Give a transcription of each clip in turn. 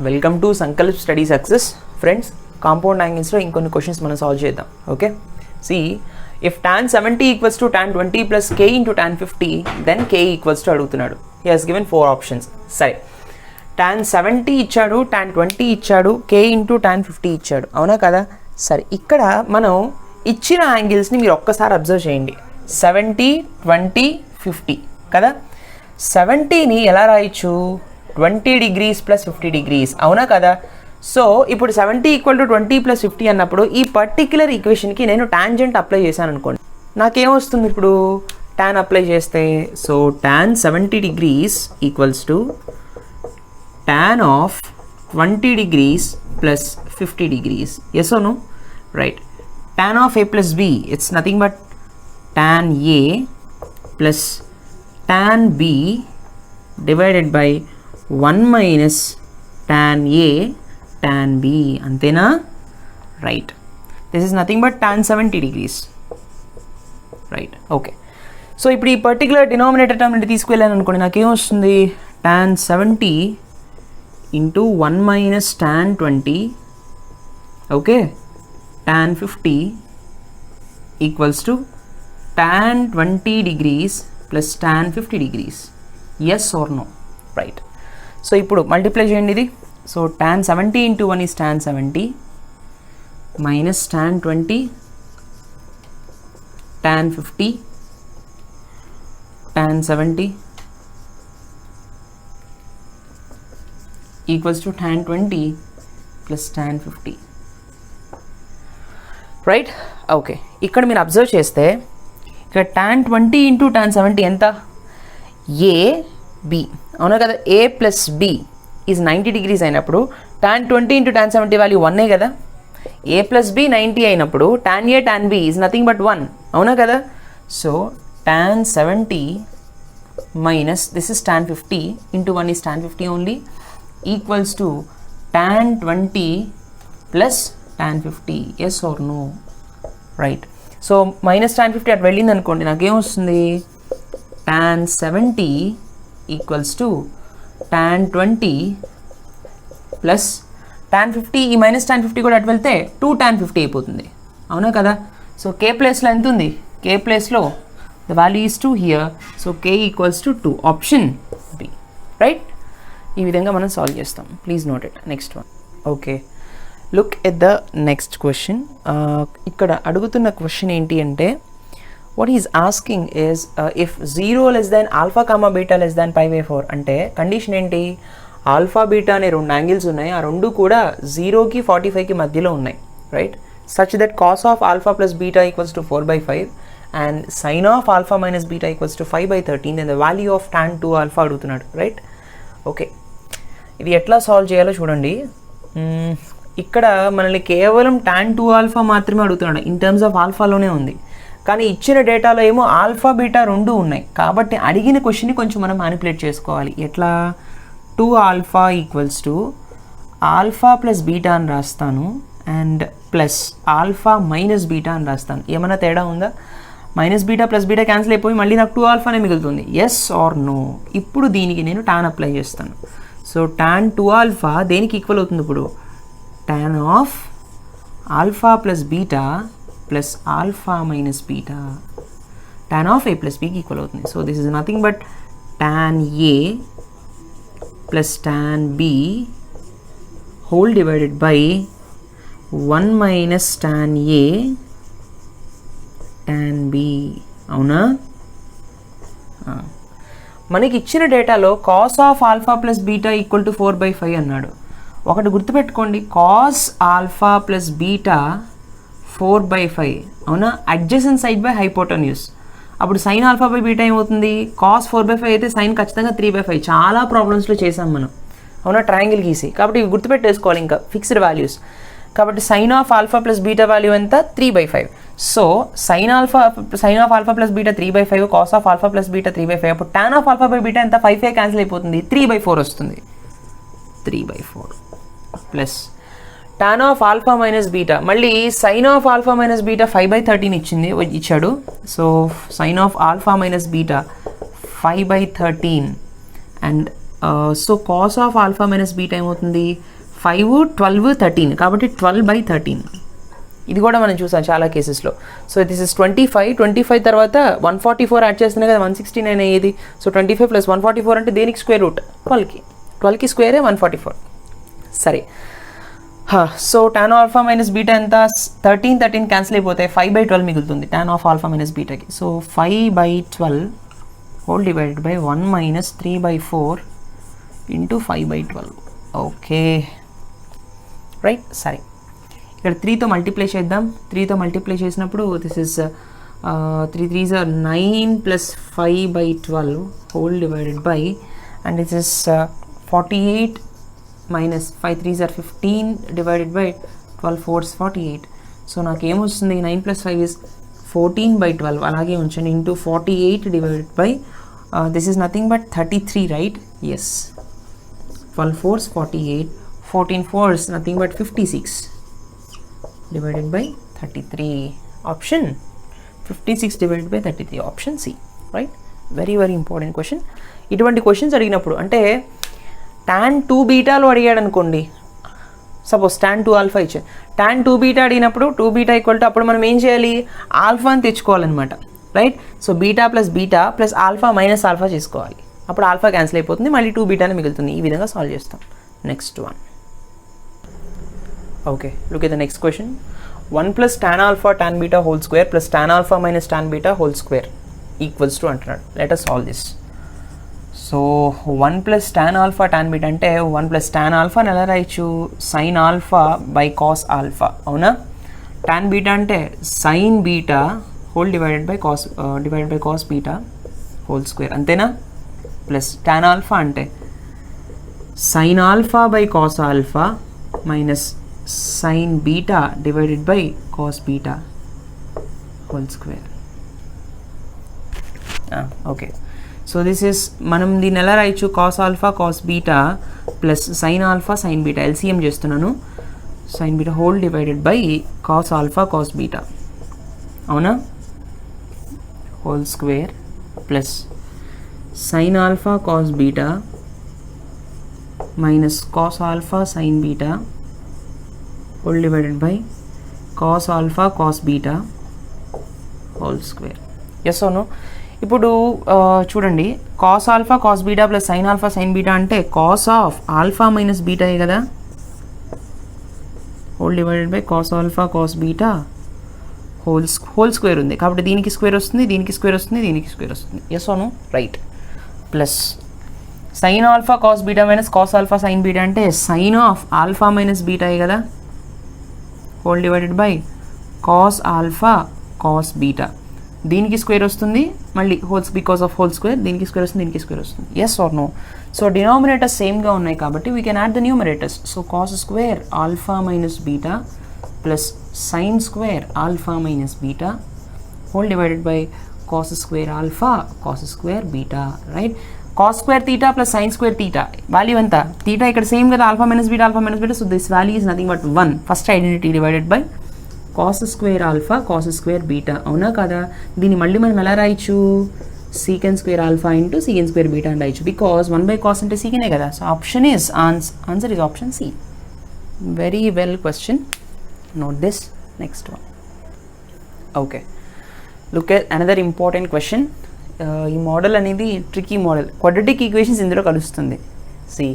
Welcome to Sankalp study success. Friends, compound యాంగిల్స్లో ఇంకొన్ని questions మనం సాల్వ్ చేద్దాం. Okay, see if tan 70 equals to tan 20 plus k into tan 50 then k equals to అడుగుతున్నాడు. He has given 4 options. సరే, tan 70 ఇచ్చాడు, tan 20 ఇచ్చాడు, k into tan 50 ఇచ్చాడు, అవునా కదా? సరే, ఇక్కడ మనం ఇచ్చిన యాంగిల్స్ని మీరు ఒక్కసారి అబ్జర్వ్ చేయండి. 70, 20, 50 కదా. 70ని ఎలా రాయొచ్చు? 20 degrees ప్లస్ 50 degrees, అవునా కదా? సో ఇప్పుడు 70 ఈక్వల్ టు 20 ప్లస్ 50 అన్నప్పుడు ఈ పర్టిక్యులర్ ఈక్వేషన్కి నేను టాంజెంట్ అప్లై చేశాను అనుకోండి, నాకేమొస్తుంది ఇప్పుడు? tan అప్లై చేస్తే, so tan 70 degrees equals to tan of 20 degrees plus 50 degrees. Yes or no? Right. tan of a plus b, it's nothing but tan a plus tan b divided by 1 minus tan a tan b, అంతేనా? Right. This is nothing but tan 70 degrees. Right, okay. So ఇప్పుడు ఈ particular denominator term నుండి తీసుకువెళ్ళాను అనుకోండి, నాకేమొస్తుంది? tan 70 into 1 minus tan 20, okay, tan 50 equals to tan 20 degrees plus tan 50 degrees. Yes or no? Right. So ఇప్పుడు multiply చేయండి ఇది. So tan 70 into 1 is tan 70 minus tan 20 tan 50 tan 70 equals to tan 20 plus tan 50. Right, okay. ఇక్కడ మీరు observe చేస్తే ఇక్కడ tan 20 into tan 70 ఎంత? ఏ b, అవునా కదా? A plus b is 90 degrees అయినప్పుడు tan 20 ఇంటూ tan 70 వాల్యూ 1 కదా. ఏ ప్లస్ బి 90 అయినప్పుడు tan a tan b is nothing but 1, అవునా కదా? So tan 70 minus this is tan 50 into 1 is tan 50 only equals to tan 20 plus tan 50. Yes or no? Right. So minus tan 50 అటు వెళ్ళింది అనుకోండి, నాకేమొస్తుంది? tan 70 equals to tan 20 plus tan 50, ఈ minus tan 50 కూడా అటు వెళ్తే 2 tan 50 అయిపోతుంది, అవునా కదా? సో k ప్లేస్లో ఎంత ఉంది? k ప్లేస్లో the value is 2 here, so k equals to 2, option B. Right. ఈ విధంగా మనం సాల్వ్ చేస్తాం. Please note it. Next one. Okay, look at the next question. ఇక్కడ అడుగుతున్న క్వశ్చన్ ఏంటి అంటే, what he is asking is if 0 less than alpha comma beta less than pi by 4 అంటే condition ఏంటి? ఆల్ఫా బీటా అనే రెండు angles ఉన్నాయి, ఆ రెండు కూడా 0కి 45కి మధ్యలో ఉన్నాయి. Right. Such that cos of alpha plus beta equals to 4/5 and sine of alpha minus beta equals to 5/13 and the value of tan 2 alpha అడుగుతున్నాడు. రైట్. ఓకే, ఇది ఎట్లా సాల్వ్ చేయాలో చూడండి. ఇక్కడ మనల్ని కేవలం tan 2 ఆల్ఫా మాత్రమే అడుగుతున్నాడు, ఇన్ టర్మ్స్ ఆఫ్ ఆల్ఫాలోనే ఉంది. కానీ ఇచ్చిన డేటాలో ఏమో ఆల్ఫా బీటా రెండు ఉన్నాయి, కాబట్టి అడిగిన క్వశ్చన్ని కొంచెం మనం మ్యానిపులేట్ చేసుకోవాలి. ఎట్లా? 2 alpha equals to alpha plus beta అని రాస్తాను and plus alpha minus beta అని రాస్తాను. ఏమైనా తేడా ఉందా? Minus beta plus beta cancel అయిపోయి మళ్ళీ నాకు 2 ఆల్ఫానే మిగులుతుంది. Yes or no? ఇప్పుడు దీనికి నేను tan అప్లై చేస్తాను. సో tan 2 ఆల్ఫా దేనికి ఈక్వల్ అవుతుంది ఇప్పుడు? tan of alpha plus beta plus alpha minus beta, tan of A plus బీకి ఈక్వల్ అవుతుంది. So this is nothing but tan a plus tan b whole divided by 1 minus tan a tan b, అవునా? మనకి ఇచ్చిన డేటాలో cos of alpha plus beta equal to 4/5 అన్నాడు. ఒకటి గుర్తుపెట్టుకోండి, cos alpha plus beta 4/5, అవునా? Adjacent side by hypotenuse. అప్పుడు sign alpha by beta ఏమవుతుంది? కాస్ 4/5 అయితే సైన్ ఖచ్చితంగా 3/5. చాలా ప్రాబ్లమ్స్లో చేసాం మనం, అవునా? ట్రయాంగిల్ గీసి. కాబట్టి ఇవి గుర్తుపెట్టేసుకోవాలి, ఇంకా ఫిక్స్డ్ వాల్యూస్. కాబట్టి sine of alpha plus beta value ఎంత? 3/5. So sine of alpha plus beta 3/5, cos of alpha plus beta 3/5. అప్పుడు tan of alpha by beta ఎంత? 5 క్యాన్సిల్ అయిపోతుంది, 3/4 వస్తుంది. 3/4 plus tan of alpha minus beta, మళ్ళీ sine of alpha minus beta 5/13 ఇచ్చాడు. So sine of alpha minus beta 5/13 and so cos of alpha minus beta ఏమవుతుంది 5, 12, 13 కాబట్టి 12/13 ఇది కూడా మనం చూసాం చాలా కేసెస్లో. సో దిస్ ఇస్ 25 తర్వాత 144 యాడ్ చేస్తున్నాయి కదా 169 అయ్యేది. సో 25 + 144 అంటే దేనికి స్క్వేర్ రూట్ 12కి స్క్వేరే 144. సరే so tan alpha minus beta ఎంత 13 క్యాన్సిల్ అయిపోతాయి 5/12 మిగులుతుంది tan ఆఫ్ ఆల్ఫా మైనస్ బీటాకి. So 5/12 whole divided by 1 - 3/4 into 5/12. Okay right. సరే ఇక్కడ 3తో మల్టిప్లై చేద్దాం. 3తో మల్టిప్లై చేసినప్పుడు this is 3 3s are 9 + 5/12 whole divided by and this is 48 - 5 3s are 15 divided by 12 4s 48. So నాకేమొస్తుంది 9 + 5 is 14/12 అలాగే ఉంచండి into 48 divided by this is nothing but 33 right. Yes 12 4s 48 14 4s nothing but 56 divided by 33. Option 56 divided by 33 option C right. Very important question. ఇటువంటి questions అడిగినప్పుడు అంటే tan 2 బీటాలో అడిగాడు అనుకోండి, suppose tan 2 alpha ఇచ్చాడు, tan 2 beta అడిగినప్పుడు 2 beta equal to అప్పుడు మనం ఏం చేయాలి ఆల్ఫా అని తెచ్చుకోవాలన్నమాట right. So beta plus alpha minus alpha చేసుకోవాలి, అప్పుడు ఆల్ఫా క్యాన్సిల్ అయిపోతుంది, మళ్ళీ 2 బీటానే మిగులుతుంది. ఈ విధంగా సాల్వ్ చేస్తాం. Next one. Okay, look at the next question. 1 + tan alpha tan beta whole square plus tan alpha minus tan beta whole square equals to అంటున్నాడు. Let us solve this. So 1 + tan alpha tan beta అంటే 1 + tan alpha అని ఎలా రాయొచ్చు sin alpha by cos alpha అవునా. tan beta అంటే sin beta whole divided by cos beta whole square అంతేనా. Plus tan alpha అంటే sin alpha by cos alpha minus sin beta divided by cos beta whole square. Okay, so this is మనం దీన్ని ఎలా రాయొచ్చు cos alpha cos beta plus sin alpha sin beta LCM చేస్తున్నాను sin beta whole divided by cos alpha cos beta అవునా whole square plus sin alpha cos beta minus cos alpha sin beta whole divided by cos alpha cos beta whole square. Yes or no? ఇప్పుడు చూడండి cos alpha cos beta plus sin alpha sin beta అంటే cos of alpha minus beta కదా whole divided by cos alpha cos beta whole square ఉంది కాబట్టి దీనికి square వస్తుంది, దీనికి square వస్తుంది, దీనికి స్క్వేర్ వస్తుంది. Yes or no? Right. Plus sin alpha cos beta minus cos alpha sin beta అంటే sin of alpha minus beta కదా whole divided by cos alpha cos beta దీనికి స్క్వేర్ వస్తుంది, మళ్ళీ బికాస్ ఆఫ్ హోల్ స్క్వేర్ దీనికి square వస్తుంది, దీనికి square వస్తుంది. Yes or no? So denominators సేమ్గా ఉన్నాయి కాబట్టి we can add the numerators. So cos square alpha minus beta plus sine square alpha minus beta whole divided by cos square alpha cos square beta right. Cos square theta plus sine square theta value ఎంత theta ఇక్కడ same కదా alpha minus beta. So this value is nothing but 1 first identity divided by cos square alpha cos square beta అవునా కదా. దీన్ని మళ్ళీ మనం ఎలా రాయొచ్చు secant square alpha into secant square beta అని రాయొచ్చు బికాస్ 1/cos అంటే సీకెనే కదా. So option is answer is option c. Very well question, note this. Next one. Okay, look at another important question. ఈ మోడల్ అనేది ట్రికీ మోడల్, క్వాడ్రాటిక్ ఈక్వేషన్స్ ఇందులో కలుస్తుంది. C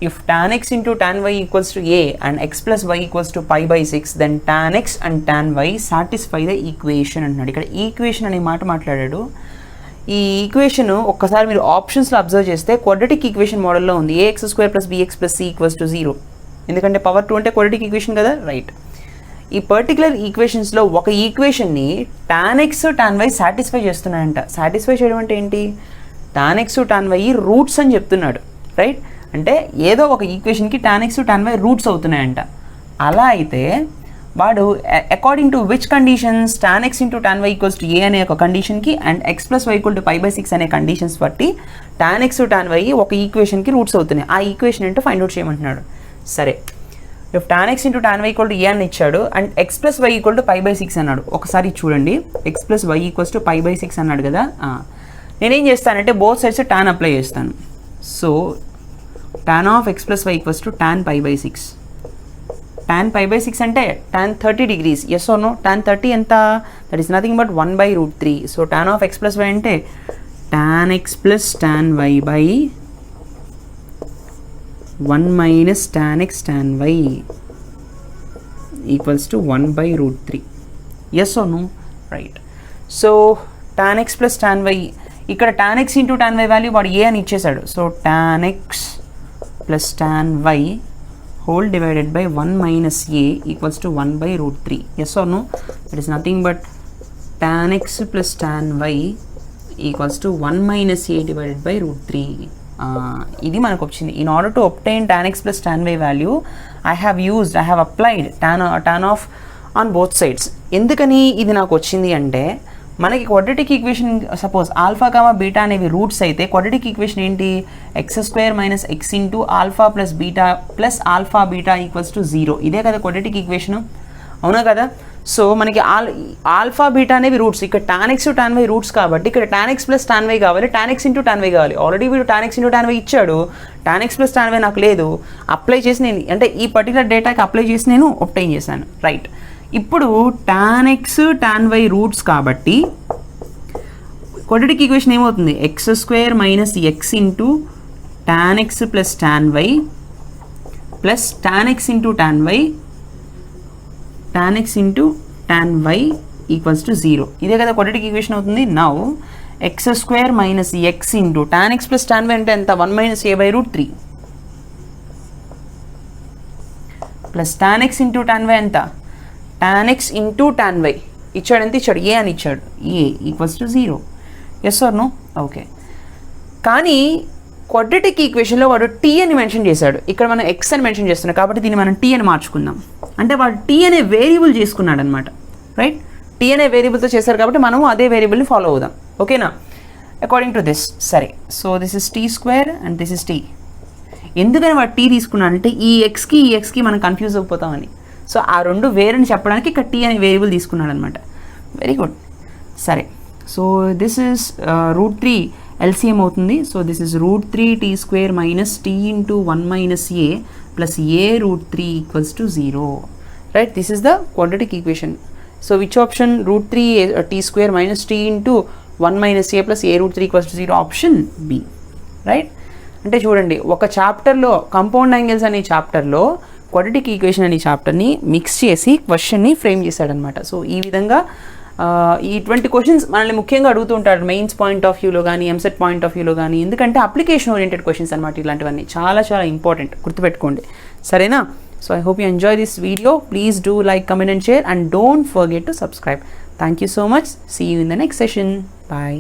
if tan x into tan y equals to a and x plus y equals to π/6 then tan x and tan y satisfy the equation అంటున్నాడు. ఇక్కడ equation అనే మాట మాట్లాడాడు. ఈ equation ఒక్కసారి మీరు ఆప్షన్స్లో అబ్జర్వ్ చేస్తే క్వాడ్రాటిక్ ఈక్వేషన్ మోడల్లో ఉంది. ax² + bx + c = 0 ఎందుకంటే పవర్ 2 అంటే క్వాడ్రాటిక్ ఈక్వేషన్ కదా రైట్. ఈ పర్టికులర్ ఈక్వేషన్స్లో ఒక ఈక్వేషన్ని tan x tan y satisfy చేస్తున్నాయంట. సాటిస్ఫై చేయడం అంటే ఏంటి tan x tan y roots అని చెప్తున్నాడు రైట్. అంటే ఏదో ఒక ఈక్వేషన్కి tan x tan y రూట్స్ అవుతున్నాయంట. అలా అయితే వాడు according to which conditions tan x into tan y equals to a అనే ఒక కండిషన్కి and x plus y equal to π/6 అనే కండిషన్స్ బట్టి tan x tan y ఒక ఈక్వేషన్కి రూట్స్ అవుతున్నాయి. ఆ ఈక్వేషన్ ఏంటో ఫైండ్ అవుట్ చేయమంటున్నాడు. సరే, if tan x into tan y equal to a అని ఇచ్చాడు and x plus y equal to π/6 అన్నాడు. ఒకసారి చూడండి x plus y equals to π/6 అన్నాడు కదా. నేనేం చేస్తానంటే బోత్ సైడ్స్ tan అప్లై చేస్తాను. So tan of x plus y equals to tan pi by 6. tan pi by 6 అంటే tan 30 degrees. Yes or no? tan 30 ఎంత? That is nothing but 1 by root 3. So tan of x plus y అంటే tan x plus tan y by 1 minus tan x tan y equals to 1 by root 3. Yes or no? Right. So tan x plus tan y, ఇక్కడ tan x into tan y value వాడు ఏ అని ఇచ్చేసాడు. So tan x plus tan y whole divided by 1 minus a equals to 1 by root 3. Yes or no? It is nothing but tan x plus tan y equals to 1 minus a divided by root 3. ఇది మనకు వచ్చింది. In order to obtain tan x plus tan y value, I have applied tan off on both sides. ఎందుకని ఇది నాకు వచ్చింది అంటే మనకి quadratic equation suppose alpha comma beta అనేవి రూట్స్ అయితే క్వాడ్రాటిక్ ఈక్వేషన్ ఏంటి? X square minus X into alpha plus beta plus alpha beta equals to 0. ఇదే కదా క్వాడ్రాటిక్ ఈక్వేషన్, అవునా కదా? సో మనకి ఆల్ఫా బీటా అనేవి రూట్స్, ఇక్కడ tan x tan y roots కాబట్టి ఇక్కడ tan x plus tan y కావాలి, tan x into tan y కావాలి. ఆల్రెడీ వీడు tan x into tan y ఇచ్చాడు, tan x plus tan y నాకు లేదు. అప్లై చేసి నేను అంటే ఈ పర్టికులర్ డేటాకి అప్లై చేసి నేను ఒబ్టైన్ చేశాను. రైట్. ఇప్పుడు tan x tan y roots కాబట్టి క్వాడ్రాటిక్ ఈక్వేషన్ ఏమవుతుంది? X square minus X into tan x plus tan y plus tan x into tan y tan x into tan y equals to 0. ఇదే కదా quadratic equation అవుతుంది. Now X square minus X into tan x plus tan y అంటే ఎంత? 1 minus a by root 3 plus tan x into tan y ఎంత? tan x into tan y ఇచ్చాడు, ఎంత ఇచ్చాడు? A అని ఇచ్చాడు. A equals to 0. Yes or no? Okay. కానీ quadratic ఈక్వేషన్లో వాడు టీ అని మెన్షన్ చేశాడు, ఇక్కడ మనం ఎక్స్ అని మెన్షన్ చేస్తున్నాం కాబట్టి దీన్ని మనం టీ అని మార్చుకుందాం. అంటే వాడు టీ అనే వేరియబుల్ చేసుకున్నాడు అనమాట. రైట్. టీ అనే వేరియబుల్తో చేశారు కాబట్టి మనము అదే వేరియబుల్ని ఫాలో అవుదాం. ఓకేనా? According to this. సరే. So this is t square and this is t. ఎందుకని వాడు టీ తీసుకున్నాడంటే ఈ ఎక్స్కి మనం కన్ఫ్యూజ్ అయిపోతామని. సో ఆ రెండు వేరని చెప్పడానికి ఇక్కడ టీ అనే వేరియబుల్ తీసుకున్నాడు అనమాట. Very good. సరే. So this is root 3 LCM అవుతుంది. So this is root 3 t square minus t into 1 minus a plus a root 3 equals to 0. Right. This is the quadratic equation. So which option? Root 3 t square minus t into 1 minus a plus a root 3 equals to 0. Option B. Right. అంటే చూడండి, ఒక చాప్టర్లో compound angles అనే చాప్టర్లో quadratic equation అనే చాప్టర్ని mix చేసి క్వశ్చన్ని frame చేశాడనమాట. సో ఈ విధంగా ఇటువంటి క్వశ్చన్స్ మనల్ని ముఖ్యంగా అడుగుతూ ఉంటారు మెయిన్స్ పాయింట్ ఆఫ్ వ్యూలో కానీ ఎంసెట్ పాయింట్ ఆఫ్ వ్యూలో కానీ. ఎందుకంటే అప్లికేషన్ ఓరియంటెడ్ క్వశ్చన్స్ అనమాట ఇలాంటివన్నీ. చాలా చాలా ఇంపార్టెంట్, గుర్తుపెట్టుకోండి. సరేనా? So I hope you enjoy this video. Please do like, comment and share and don't forget to subscribe. Thank you so much. See you in the next session. Bye.